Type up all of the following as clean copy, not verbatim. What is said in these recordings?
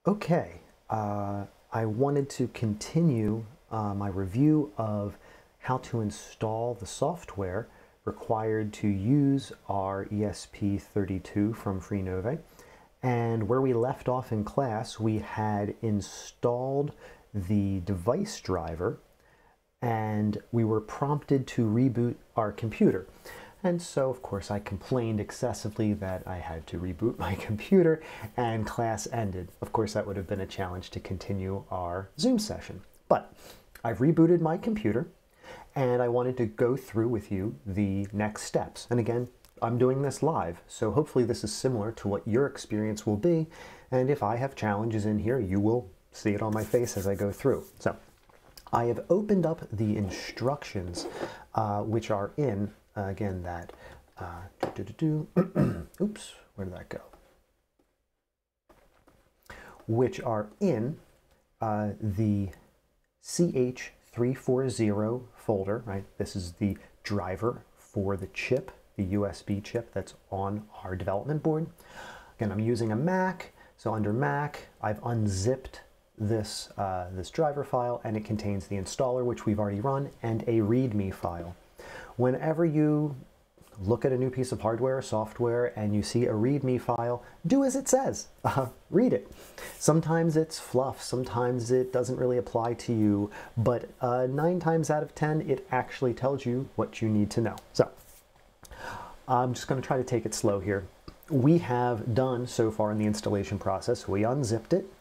Okay, I wanted to continue my review of how to install the software required to use our ESP32 from Freenove. And where we left off in class, we had installed the device driver and we were prompted to reboot our computer. And so, of course, I complained excessively that I had to reboot my computer and class ended. Of course, that would have been a challenge to continue our Zoom session. But I've rebooted my computer and I wanted to go through with you the next steps. And again, I'm doing this live, so hopefully this is similar to what your experience will be. And if I have challenges in here, you will see it on my face as I go through. So I have opened up the instructions, which are in again, that, oops, where did that go? Which are in the CH340 folder, right? This is the driver for the chip, the USB chip that's on our development board. Again, I'm using a Mac, so under Mac, I've unzipped this, this driver file, and it contains the installer, which we've already run, and a readme file. Whenever you look at a new piece of hardware or software and you see a README file, do as it says. Read it. Sometimes it's fluff, sometimes it doesn't really apply to you, but 9 times out of 10, it actually tells you what you need to know. So I'm just going to try to take it slow here. We have done so far in the installation process, we unzipped it,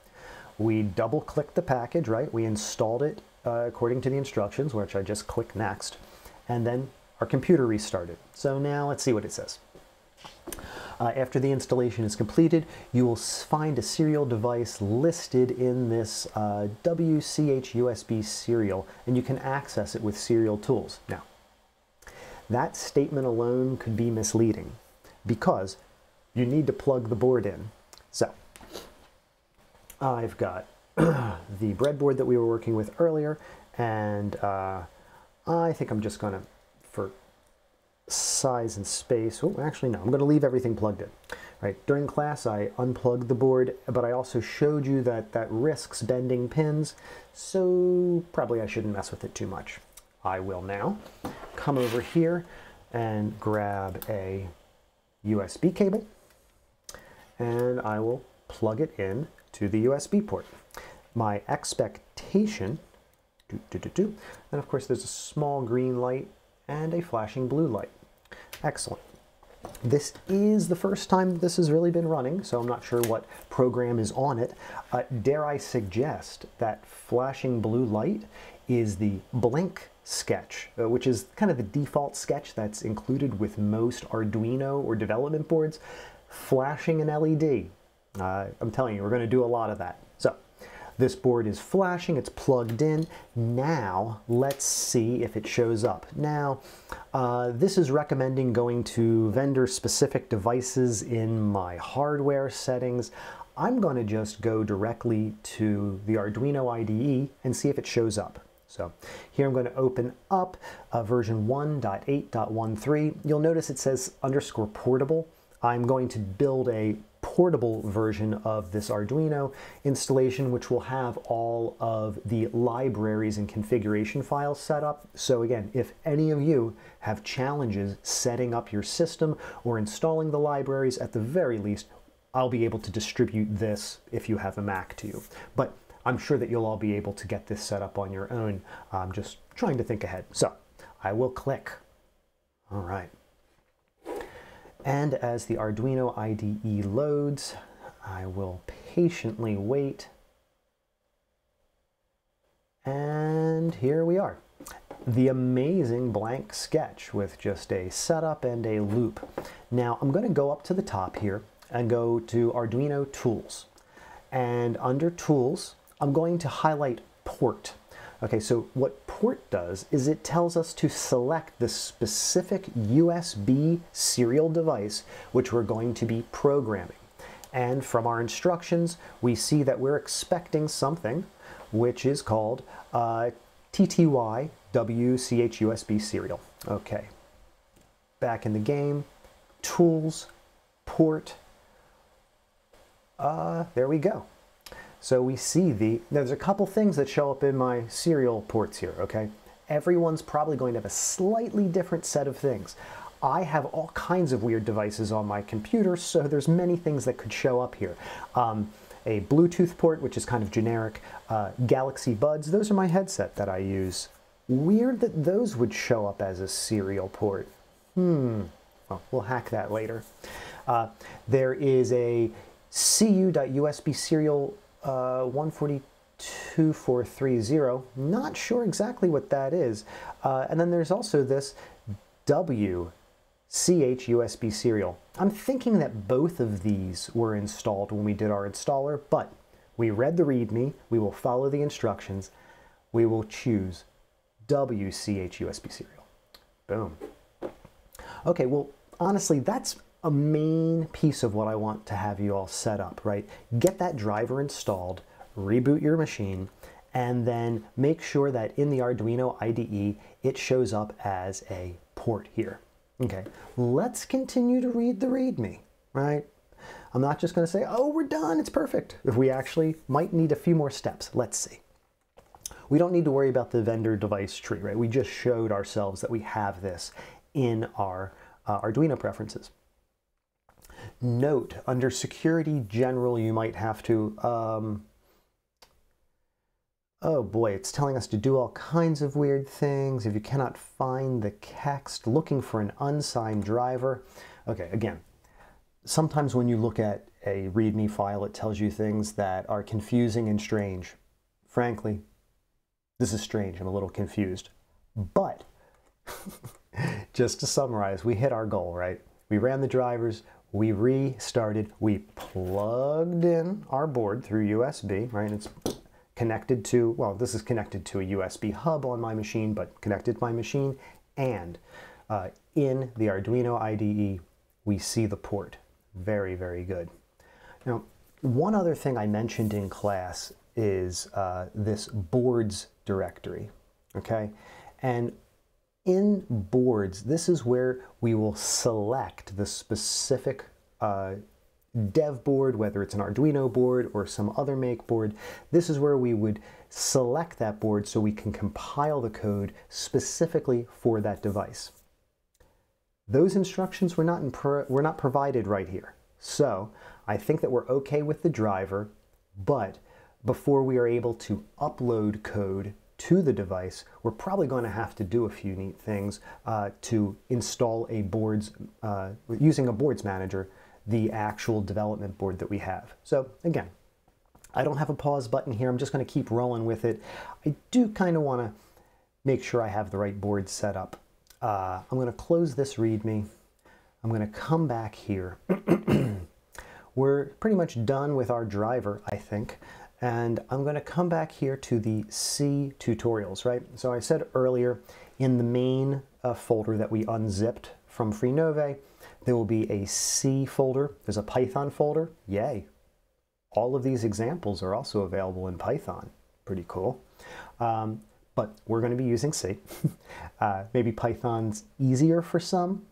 we double-clicked the package, right? We installed it according to the instructions, which I just click next, and then our computer restarted. So now let's see what it says. After the installation is completed, you will find a serial device listed in this WCH USB serial, and you can access it with serial tools. Now, that statement alone could be misleading because you need to plug the board in. So I've got the breadboard that we were working with earlier, and I think I'm just gonna, for size and space, oh, actually no, I'm gonna leave everything plugged in. Right, during class I unplugged the board, but I also showed you that that risks bending pins, so probably I shouldn't mess with it too much. I will now come over here and grab a USB cable, and I will plug it in to the USB port. My expectation, and of course there's a small green light and a flashing blue light. Excellent. This is the first time this has really been running, so I'm not sure what program is on it. Dare I suggest that flashing blue light is the blink sketch, which is kind of the default sketch that's included with most Arduino or development boards. Flashing an LED. I'm telling you, we're going to do a lot of that. So this board is flashing, it's plugged in. Now, let's see if it shows up. Now, this is recommending going to vendor-specific devices in my hardware settings. I'm going to just go directly to the Arduino IDE and see if it shows up. So here I'm going to open up version 1.8.13. You'll notice it says _portable. I'm going to build a portable version of this Arduino installation, which will have all of the libraries and configuration files set up. So again, if any of you have challenges setting up your system or installing the libraries, at the very least, I'll be able to distribute this if you have a Mac to you. But I'm sure that you'll all be able to get this set up on your own. I'm just trying to think ahead. So I will click. All right. And as the Arduino IDE loads, I will patiently wait. And here we are. The amazing blank sketch with just a setup and a loop. Now I'm going to go up to the top here and go to Arduino Tools. And under Tools, I'm going to highlight Port. Okay, so what port does is it tells us to select the specific USB serial device which we're going to be programming. And from our instructions, we see that we're expecting something which is called TTY WCH USB serial. Okay, back in the game, Tools, Port, there we go. So we see there's a couple things that show up in my serial ports here, okay? Everyone's probably going to have a slightly different set of things. I have all kinds of weird devices on my computer, so there's many things that could show up here. A Bluetooth port, which is kind of generic, Galaxy Buds, those are my headset that I use. Weird that those would show up as a serial port. Well, we'll hack that later. There is a cu.usb serial 142430. Not sure exactly what that is. And then there's also this WCH USB serial. I'm thinking that both of these were installed when we did our installer, but we read the README, we will follow the instructions, we will choose WCH USB serial. Boom. Okay, well, honestly, that's a main piece of what I want to have you all set up, right? Get that driver installed, reboot your machine, and then make sure that in the Arduino IDE, it shows up as a port here. Okay, let's continue to read the README, right? I'm not just going to say, oh, we're done, it's perfect. If we actually might need a few more steps, let's see. We don't need to worry about the vendor device tree, right? We just showed ourselves that we have this in our Arduino preferences. Note, under Security General, you might have to, oh boy, it's telling us to do all kinds of weird things. If you cannot find the text, looking for an unsigned driver. Okay, again, sometimes when you look at a README file, it tells you things that are confusing and strange. Frankly, this is strange. I'm a little confused. But, just to summarize, we hit our goal, right? We ran the drivers, we restarted, we plugged in our board through USB, right? It's connected to, well, this is connected to a USB hub on my machine, but connected to my machine, and in the Arduino IDE, we see the port. Very, very good. Now, one other thing I mentioned in class is this boards directory, okay? And in boards, this is where we will select the specific dev board, whether it's an Arduino board or some other make board. This is where we would select that board so we can compile the code specifically for that device. Those instructions were not provided right here. So I think that we're okay with the driver, but before we are able to upload code to the device, we're probably going to have to do a few neat things to install a boards, using a boards manager, the actual development board that we have. So again, I don't have a pause button here. I'm just going to keep rolling with it. I do kind of want to make sure I have the right board set up. I'm going to close this README. I'm going to come back here. We're pretty much done with our driver, I think. And I'm going to come back here to the C tutorials, right? So I said earlier, in the main folder that we unzipped from Freenove, there will be a C folder. There's a Python folder. Yay. All of these examples are also available in Python. Pretty cool. But we're going to be using C. Maybe Python's easier for some.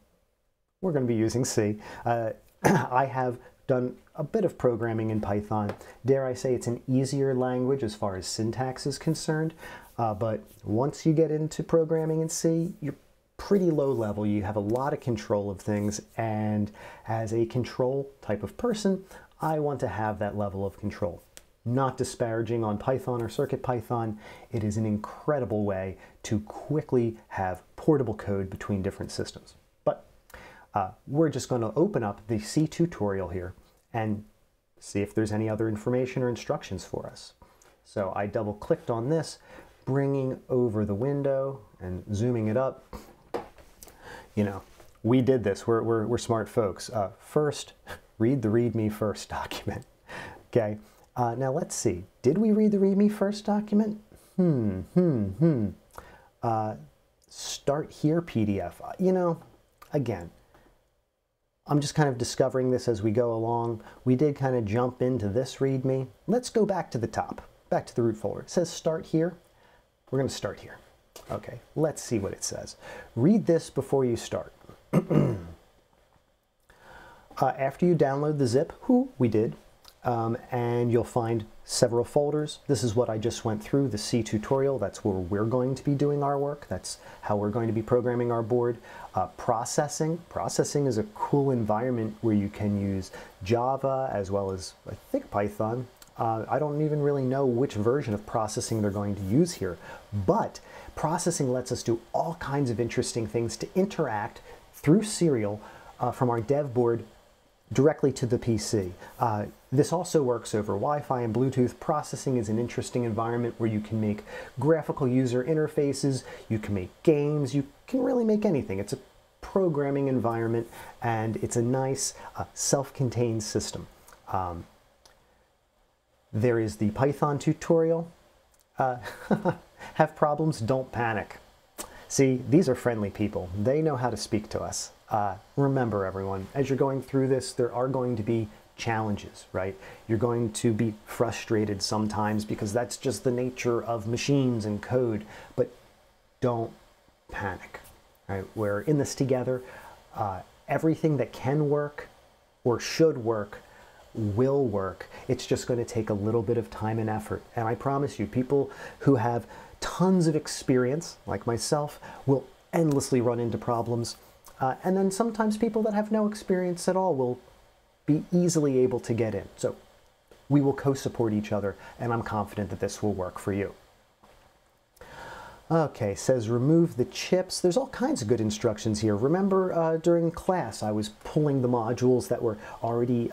We're going to be using C. I have done a bit of programming in Python. Dare I say it's an easier language as far as syntax is concerned. But once you get into programming in C, you're pretty low level. You have a lot of control of things. And as a control type of person, I want to have that level of control. Not disparaging on Python or CircuitPython, it is an incredible way to quickly have portable code between different systems. But we're just going to open up the C tutorial here and see if there's any other information or instructions for us. So I double clicked on this, bringing over the window and zooming it up. You know, we did this. We're smart folks. First, read the README first document. Okay. Now let's see. Did we read the README first document? Start here PDF. You know, again, I'm just kind of discovering this as we go along. We did kind of jump into this README. Let's go back to the top, back to the root folder. It says start here. We're going to start here. Okay, let's see what it says. Read this before you start. After you download the zip, we did, and you'll find several folders. This is what I just went through, the C tutorial. That's where we're going to be doing our work. That's how we're going to be programming our board. Processing. Processing is a cool environment where you can use Java as well as, I think, Python. I don't even really know which version of processing they're going to use here, but processing lets us do all kinds of interesting things to interact through serial from our dev board directly to the PC. This also works over Wi-Fi and Bluetooth. Processing is an interesting environment where you can make graphical user interfaces, you can make games, you can really make anything. It's a programming environment, and it's a nice self-contained system. There is the Python tutorial. Have problems? Don't panic. See, these are friendly people. They know how to speak to us. Remember, everyone, as you're going through this, there are going to be challenges, right? You're going to be frustrated sometimes because that's just the nature of machines and code, but don't panic, right? We're in this together. Everything that can work or should work will work. It's just going to take a little bit of time and effort. And I promise you, people who have tons of experience, like myself, will endlessly run into problems. And then sometimes people that have no experience at all will be easily able to get in. So we will co-support each other, and I'm confident that this will work for you. Okay, says remove the chips. There's all kinds of good instructions here. Remember during class I was pulling the modules that were already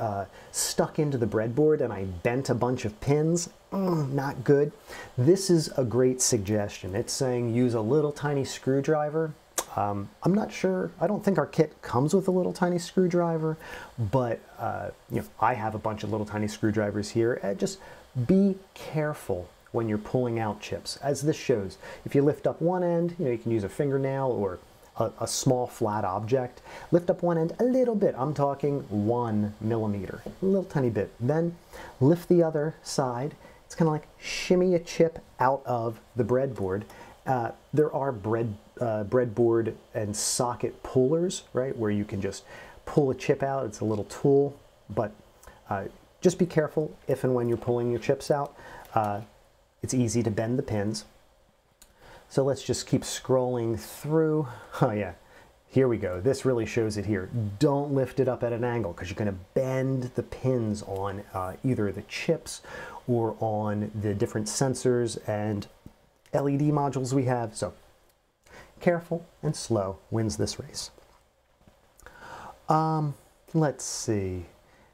stuck into the breadboard and I bent a bunch of pins? Not good. This is a great suggestion. It's saying use a little tiny screwdriver. I'm not sure, I don't think our kit comes with a little tiny screwdriver, but I have a bunch of little tiny screwdrivers here. Just be careful when you're pulling out chips. As this shows, if you lift up one end, you can use a fingernail or a small flat object. Lift up one end a little bit, I'm talking 1 millimeter, a little tiny bit. Then lift the other side. It's kind of like shimmy a chip out of the breadboard. There are breadboard and socket pullers, right, where you can just pull a chip out. It's a little tool, but just be careful if and when you're pulling your chips out. It's easy to bend the pins. So let's just keep scrolling through. Oh yeah, here we go. This really shows it here. Don't lift it up at an angle because you're going to bend the pins on either the chips or on the different sensors and LED modules we have. So careful and slow wins this race. Let's see.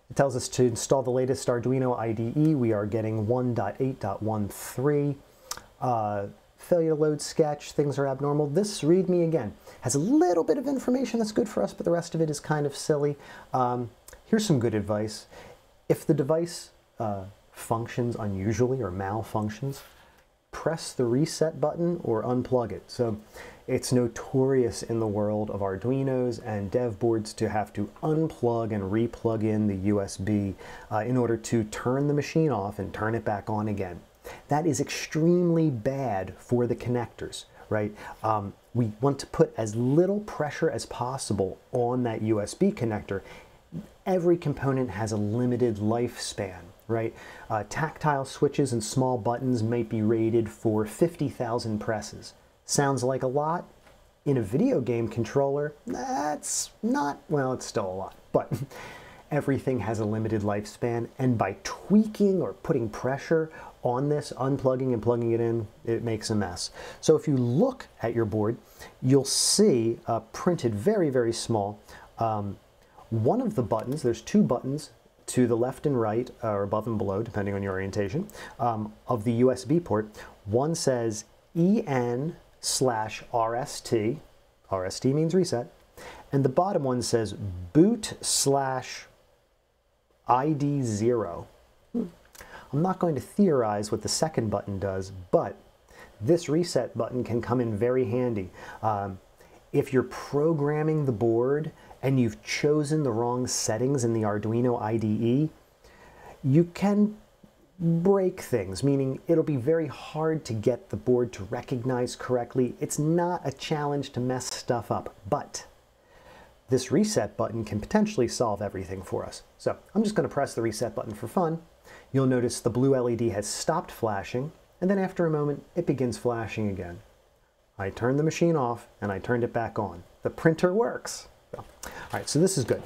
It tells us to install the latest Arduino IDE. We are getting 1.8.13. Failure to load sketch, things are abnormal. This readme, again, has a little bit of information that's good for us, but the rest of it is kind of silly. Here's some good advice. If the device functions unusually or malfunctions, press the reset button or unplug it. So it's notorious in the world of Arduinos and dev boards to have to unplug and replug in the USB in order to turn the machine off and turn it back on again. That is extremely bad for the connectors, right? We want to put as little pressure as possible on that USB connector. Every component has a limited lifespan, right? Tactile switches and small buttons might be rated for 50,000 presses. Sounds like a lot. In a video game controller, that's not, well, it's still a lot, but everything has a limited lifespan, and by tweaking or putting pressure on this, unplugging and plugging it in, it makes a mess. So if you look at your board, you'll see printed very, very small, one of the buttons, there's two buttons to the left and right, or above and below, depending on your orientation, of the USB port. One says EN/RST, RST means reset, and the bottom one says boot/ID0. I'm not going to theorize what the second button does, but this reset button can come in very handy. If you're programming the board and you've chosen the wrong settings in the Arduino IDE, you can break things, meaning it'll be very hard to get the board to recognize correctly. It's not a challenge to mess stuff up, but this reset button can potentially solve everything for us. So I'm just going to press the reset button for fun. You'll notice the blue LED has stopped flashing, and then after a moment, it begins flashing again. I turned the machine off, and I turned it back on. The printer works. So, all right, so this is good.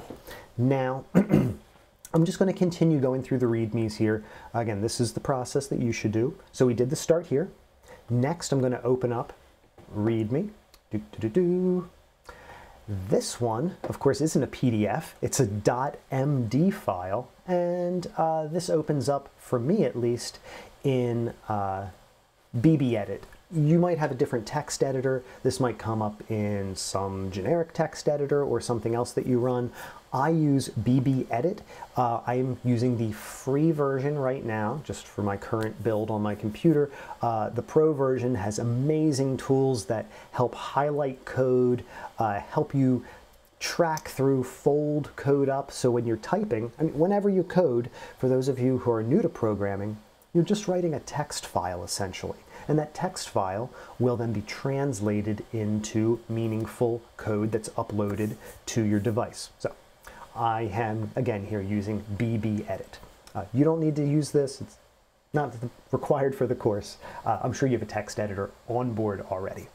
Now, I'm just going to continue going through the readmes here. Again, this is the process that you should do. So we did the start here. Next, I'm going to open up readme. This one, of course, isn't a PDF. It's a .md file, and this opens up, for me at least, in BBEdit. You might have a different text editor. This might come up in some generic text editor or something else that you run. I use BBEdit. I'm using the free version right now, just for my current build on my computer. The pro version has amazing tools that help highlight code, help you track through, fold code up. So when you're typing, I mean, whenever you code, for those of you who are new to programming, you're just writing a text file essentially. And that text file will then be translated into meaningful code that's uploaded to your device. So I am, again, here using BBEdit. You don't need to use this. It's not required for the course. I'm sure you have a text editor on board already.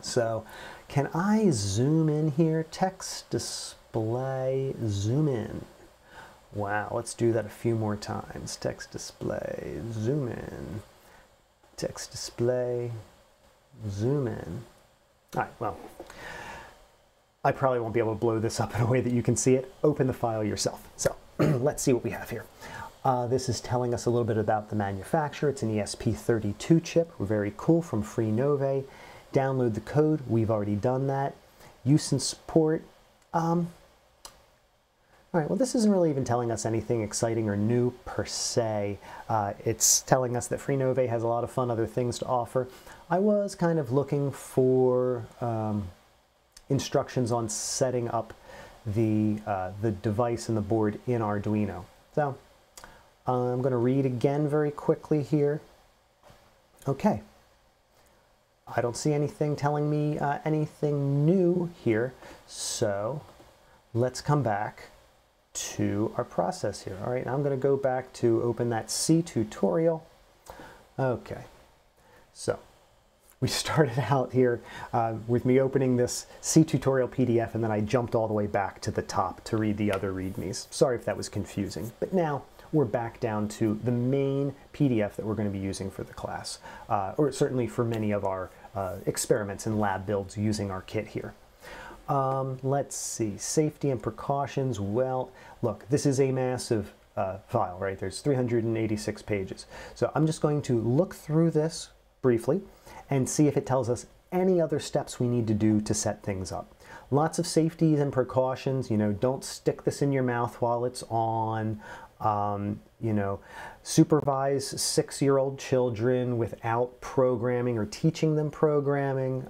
So can I zoom in here? Text display, zoom in. Wow, let's do that a few more times. Text display, zoom in. Text display, zoom in. All right, well, I probably won't be able to blow this up in a way that you can see it. Open the file yourself. So let's see what we have here. This is telling us a little bit about the manufacturer. It's an ESP32 chip, very cool, from Freenove. Download the code, we've already done that. Use and support. All right, well, this isn't really even telling us anything exciting or new per se. It's telling us that Freenove has a lot of fun other things to offer. I was kind of looking for instructions on setting up the device and the board in Arduino. So I'm going to read again very quickly here. Okay. I don't see anything telling me anything new here, so let's come back to our process here. All right, now I'm going to go back to open that C tutorial. Okay, so we started out here with me opening this C tutorial PDF, and then I jumped all the way back to the top to read the other readmes. Sorry if that was confusing, but now we're back down to the main PDF that we're going to be using for the class, or certainly for many of our experiments and lab builds using our kit here. Let's see, safety and precautions. Well, look, this is a massive file, right? There's 386 pages. So I'm just going to look through this briefly and see if it tells us any other steps we need to do to set things up. Lots of safeties and precautions, you know, don't stick this in your mouth while it's on. You know, supervise 6-year-old children without programming or teaching them programming.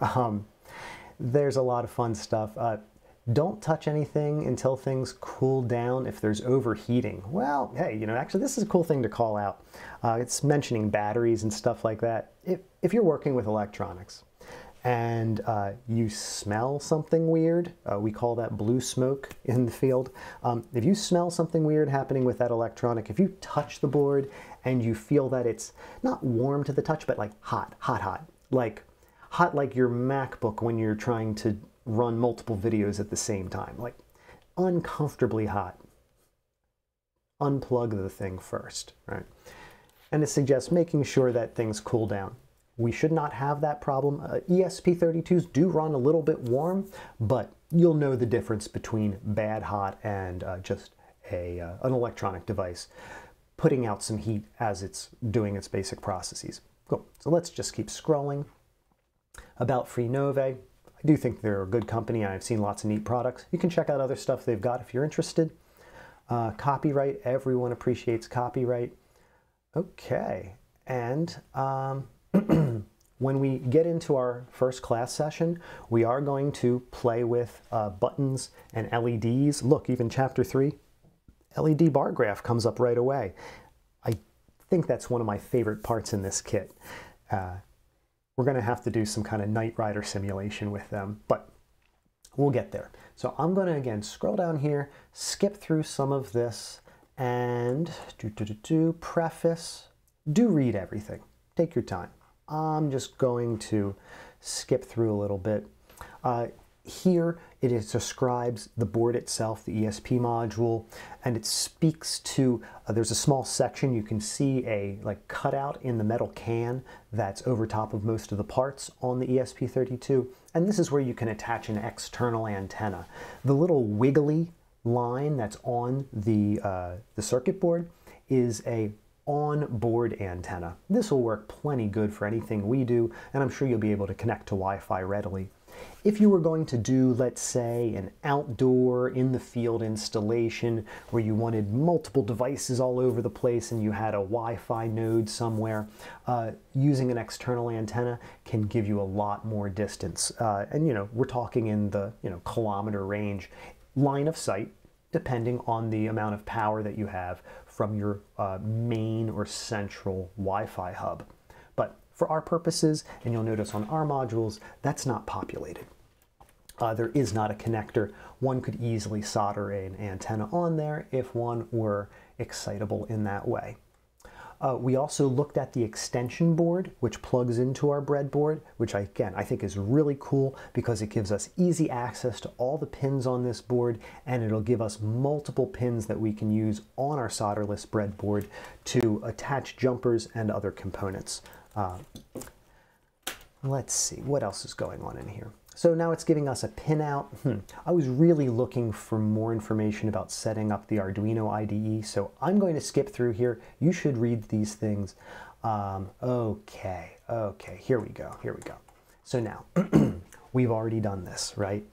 There's a lot of fun stuff. Don't touch anything until things cool down if there's overheating. Well, hey, you know, actually this is a cool thing to call out. It's mentioning batteries and stuff like that. If you're working with electronics and you smell something weird, we call that blue smoke in the field. If you smell something weird happening with that electronic, if you touch the board and you feel that it's not warm to the touch, but like hot, like your MacBook when you're trying to run multiple videos at the same time, like uncomfortably hot, unplug the thing first, right? And it suggests making sure that things cool down. We should not have that problem. ESP32s do run a little bit warm, but you'll know the difference between bad hot and just an electronic device putting out some heat as it's doing its basic processes. Cool. So let's just keep scrolling. About Freenove, I do think they're a good company. I've seen lots of neat products. You can check out other stuff they've got if you're interested. Copyright, everyone appreciates copyright. Okay, and when we get into our first class session, we are going to play with buttons and LEDs. Look, even chapter 3, LED bar graph comes up right away. I think that's one of my favorite parts in this kit. We're going to have to do some kind of Knight Rider simulation with them, but We'll get there. So I'm going to, again, scroll down here, skip through some of this, and preface, do read everything. Take your time. I'm just going to skip through a little bit. Here it describes the board itself, the ESP module, and it speaks to, there's a small section, you can see a cutout in the metal can that's over top of most of the parts on the ESP32, and this is where you can attach an external antenna. The little wiggly line that's on the circuit board is a on-board antenna. This will work plenty good for anything we do, and I'm sure you'll be able to connect to Wi-Fi readily. If you were going to do, let's say, an outdoor, in-the-field installation where you wanted multiple devices all over the place and you had a Wi-Fi node somewhere, using an external antenna can give you a lot more distance. And, we're talking in the, kilometer range, line of sight, depending on the amount of power that you have from your main or central Wi-Fi hub. But for our purposes, and you'll notice on our modules, that's not populated. There is not a connector. One could easily solder an antenna on there if one were excitable in that way. We also looked at the extension board, which plugs into our breadboard, which I think is really cool because it gives us easy access to all the pins on this board, and it'll give us multiple pins that we can use on our solderless breadboard to attach jumpers and other components. Let's see, what else is going on in here? So now it's giving us a pinout. I was really looking for more information about setting up the Arduino IDE, so I'm going to skip through here. You should read these things. Okay, here we go. So now, we've already done this, right?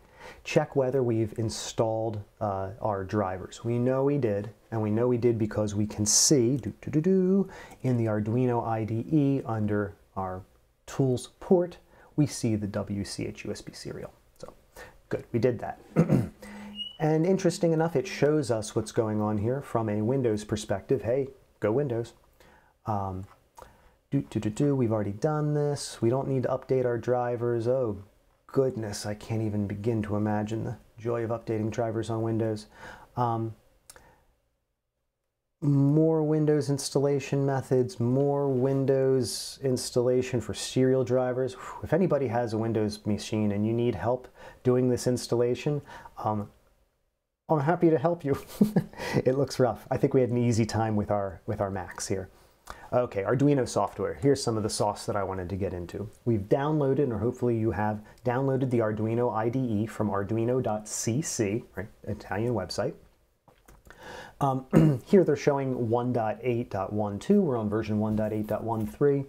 Check whether we've installed our drivers. We know we did, and we know we did because we can see in the Arduino IDE under our Tools port, we see the WCH USB serial. So good, we did that. And interesting enough, it shows us what's going on here from a Windows perspective. Hey, go Windows. We've already done this. We don't need to update our drivers. Oh goodness, I can't even begin to imagine the joy of updating drivers on Windows. More Windows installation methods, more Windows installation for serial drivers. If anybody has a Windows machine and you need help doing this installation, I'm happy to help you. It looks rough. I think we had an easy time with our Macs here. Okay, Arduino software. Here's some of the sauce that I wanted to get into. We've downloaded, or hopefully you have downloaded, the Arduino IDE from arduino.cc, right, Italian website. Here they're showing 1.8.12. We're on version 1.8.13.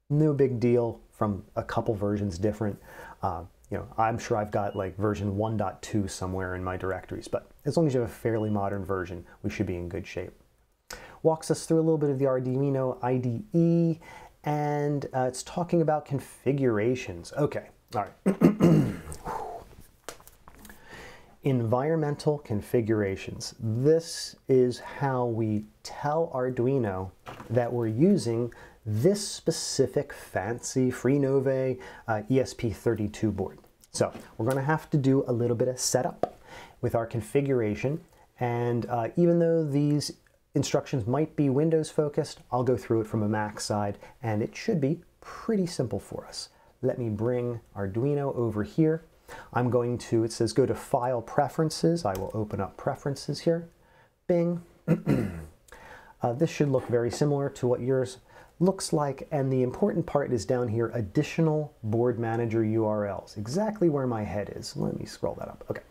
No big deal, from a couple versions different. I'm sure I've got like version 1.2 somewhere in my directories, but as long as you have a fairly modern version, we should be in good shape. Walks us through a little bit of the Arduino IDE, and it's talking about configurations. Okay, all right. Environmental configurations. This is how we tell Arduino that we're using this specific fancy Freenove ESP32 board. So we're going to have to do a little bit of setup with our configuration, and even though these instructions might be Windows focused, I'll go through it from a Mac side, and it should be pretty simple for us. Let me bring Arduino over here. I'm going to, it says go to File Preferences. I will open up Preferences here. Bing. This should look very similar to what yours looks like, and the important part is down here, Additional Board Manager URLs. Exactly where my head is. Let me scroll that up. Okay.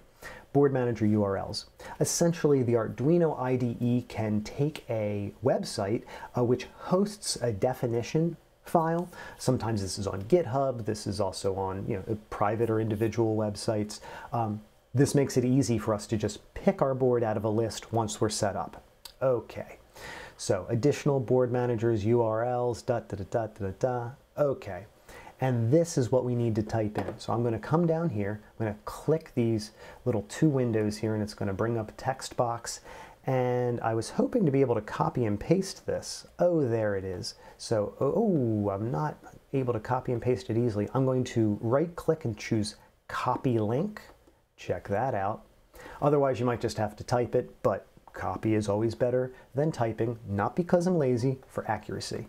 Board Manager URLs. Essentially, the Arduino IDE can take a website which hosts a definition file. Sometimes this is on GitHub. This is also on private or individual websites. This makes it easy for us to just pick our board out of a list once we're set up. Okay, so additional board managers URLs. Okay, and this is what we need to type in. So I'm going to come down here. I'm going to click these little two windows here, and it's going to bring up a text box. And I was hoping to be able to copy and paste this. Oh, there it is. So, I'm not able to copy and paste it easily. I'm going to right click and choose copy link, check that out. Otherwise, you might just have to type it, but copy is always better than typing, not because I'm lazy, for accuracy.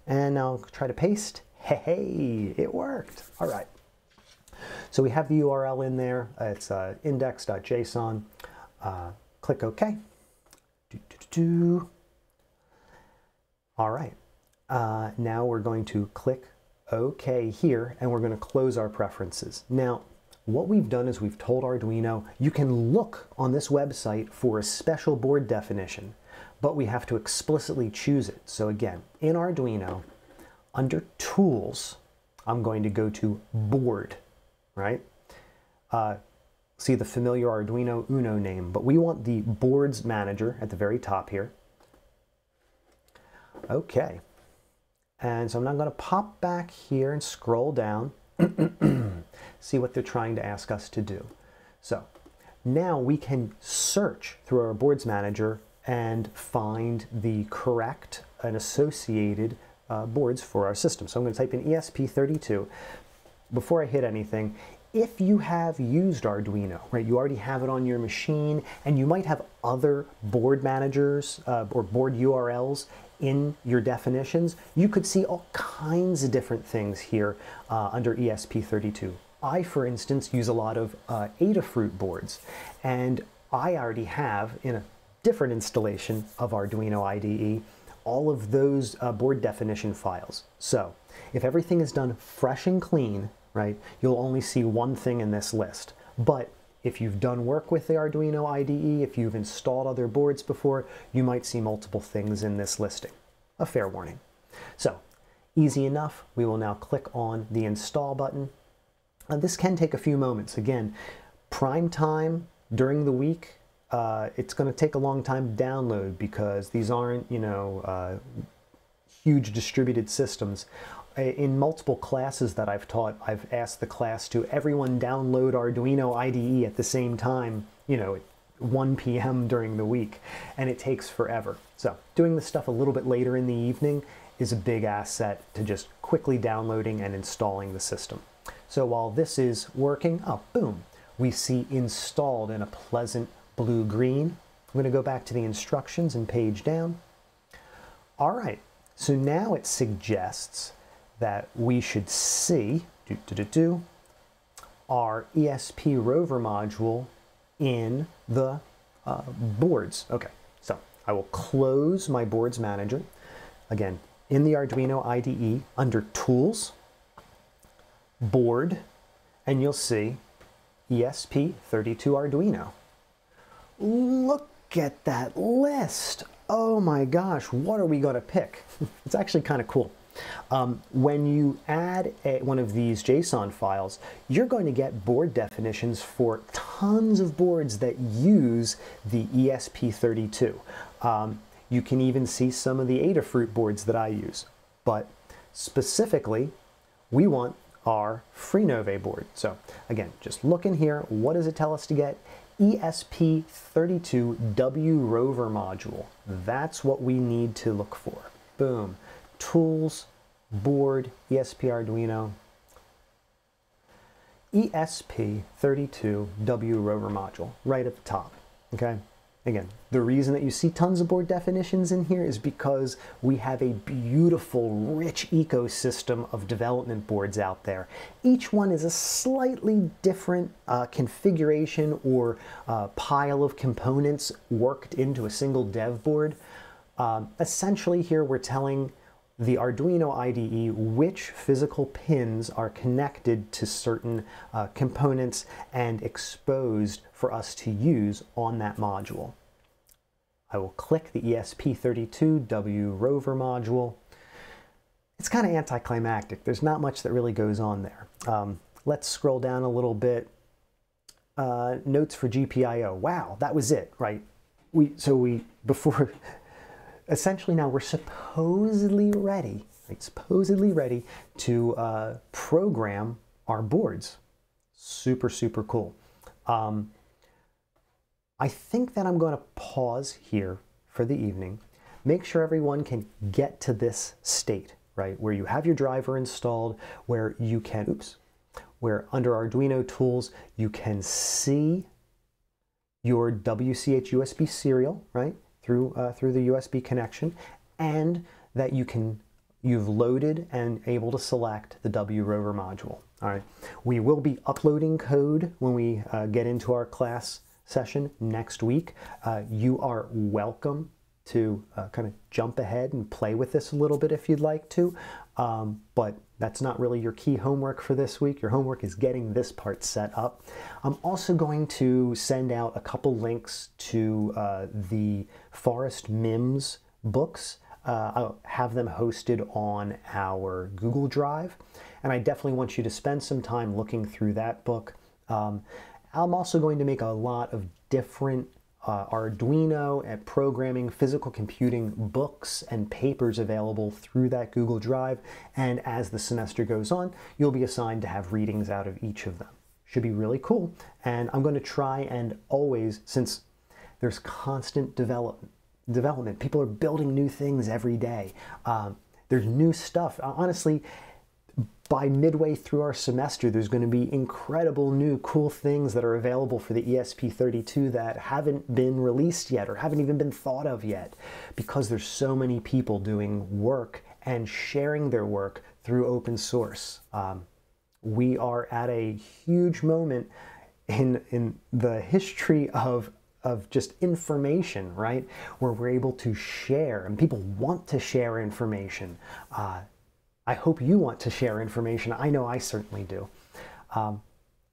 And now try to paste. Hey, it worked. All right. So we have the URL in there. It's index.json. Click OK. All right. Now we're going to click OK here, and we're going to close our preferences. Now, what we've done is we've told Arduino, you can look on this website for a special board definition, but we have to explicitly choose it. So again, in Arduino, under Tools, I'm going to go to Board, right? See the familiar Arduino Uno name, but we want the Boards Manager at the very top here. Okay. And so I'm now going to pop back here and scroll down, see what they're trying to ask us to do. So now we can search through our Boards Manager and find the correct and associated boards for our system. So I'm going to type in ESP32. Before I hit anything, if you have used Arduino, right, you already have it on your machine, and you might have other board managers or board URLs in your definitions, you could see all kinds of different things here under ESP32. I, for instance, use a lot of Adafruit boards, and I already have, in a different installation of Arduino IDE, all of those board definition files. So if everything is done fresh and clean, right, you'll only see one thing in this list. But if you've done work with the Arduino IDE, if you've installed other boards before, you might see multiple things in this listing. A fair warning. So, easy enough. We will now click on the Install button. This can take a few moments. Again, prime time during the week, it's going to take a long time to download because these aren't, you know, huge distributed systems. In multiple classes that I've taught, I've asked the class to everyone download Arduino IDE at the same time, you know, at 1 p.m. during the week, and it takes forever. So doing this stuff a little bit later in the evening is a big asset to just quickly downloading and installing the system. So while this is working, oh, boom, we see installed in a pleasant blue-green. I'm going to go back to the instructions and page down. All right, so now it suggests that we should see our ESP Rover module in the boards. Okay, so I will close my Boards Manager. Again, in the Arduino IDE, under Tools, Board, and you'll see ESP32 Arduino. Look at that list. Oh my gosh, what are we going to pick? It's actually kind of cool. When you add one of these JSON files, you're going to get board definitions for tons of boards that use the ESP32. You can even see some of the Adafruit boards that I use, but specifically, we want our Freenove board. So again, just look in here. What does it tell us to get? ESP32W Rover module. That's what we need to look for. Boom. Tools, Board, ESP Arduino, ESP32W Rover module, right at the top, okay? Again, the reason that you see tons of board definitions in here is because we have a beautiful, rich ecosystem of development boards out there. Each one is a slightly different configuration or pile of components worked into a single dev board. Essentially here we're telling the Arduino IDE which physical pins are connected to certain components and exposed for us to use on that module. I will click the ESP32W Rover module. It's kind of anticlimactic. There's not much that really goes on there. Let's scroll down a little bit. Notes for GPIO. Wow, that was it, right? Before essentially now we're supposedly ready, right? Supposedly ready to program our boards. Super, super cool. I think that I'm going to pause here for the evening. Make sure everyone can get to this state, right? Where you have your driver installed, where you can where under Arduino tools, you can see your WCH USB serial, right, through the USB connection, and that you've loaded and able to select the WRover module. All right, we will be uploading code when we get into our class session next week. You are welcome to kind of jump ahead and play with this a little bit if you'd like to, but that's not really your key homework for this week. Your homework is getting this part set up. I'm also going to send out a couple links to the Forest MIMS books. I'll have them hosted on our Google Drive, and I definitely want you to spend some time looking through that book. I'm also going to make a lot of different Arduino and programming, physical computing books and papers available through that Google Drive, and as the semester goes on, you'll be assigned to have readings out of each of them. Should be really cool, and I'm going to try and always, since there's constant development, people are building new things every day. There's new stuff. Honestly, by midway through our semester, there's going to be incredible new cool things that are available for the ESP32 that haven't been released yet or haven't even been thought of yet, because there's so many people doing work and sharing their work through open source. We are at a huge moment in the history of just information, right? Where we're able to share, and people want to share information. I hope you want to share information. I know I certainly do.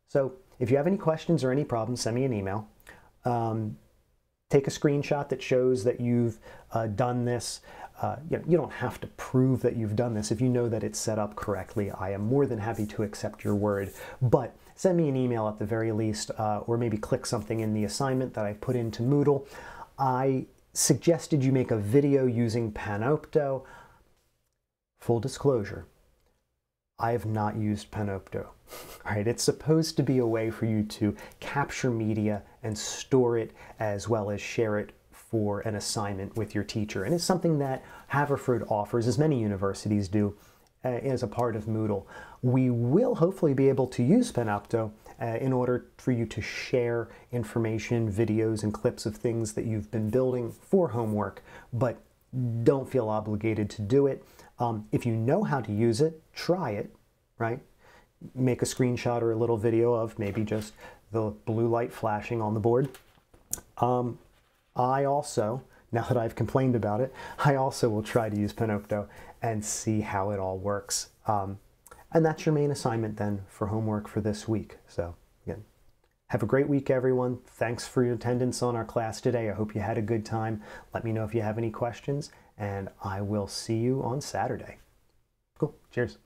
So if you have any questions or any problems, send me an email. Take a screenshot that shows that you've done this. You don't have to prove that you've done this. If you know that it's set up correctly, I am more than happy to accept your word. But send me an email at the very least, or maybe click something in the assignment that I put into Moodle. I suggested you make a video using Panopto. Full disclosure, I have not used Panopto. All right, it's supposed to be a way for you to capture media and store it, as well as share it for an assignment with your teacher. And it's something that Haverford offers, as many universities do, as a part of Moodle. We will hopefully be able to use Panopto in order for you to share information, videos, and clips of things that you've been building for homework, but don't feel obligated to do it. If you know how to use it, try it, right? Make a screenshot or a little video of maybe just the blue light flashing on the board. I also, now that I've complained about it, I also will try to use Panopto and see how it all works. And that's your main assignment then for homework for this week. So again, have a great week, everyone. Thanks for your attendance on our class today. I hope you had a good time. Let me know if you have any questions, and I will see you on Saturday. Cool. Cheers.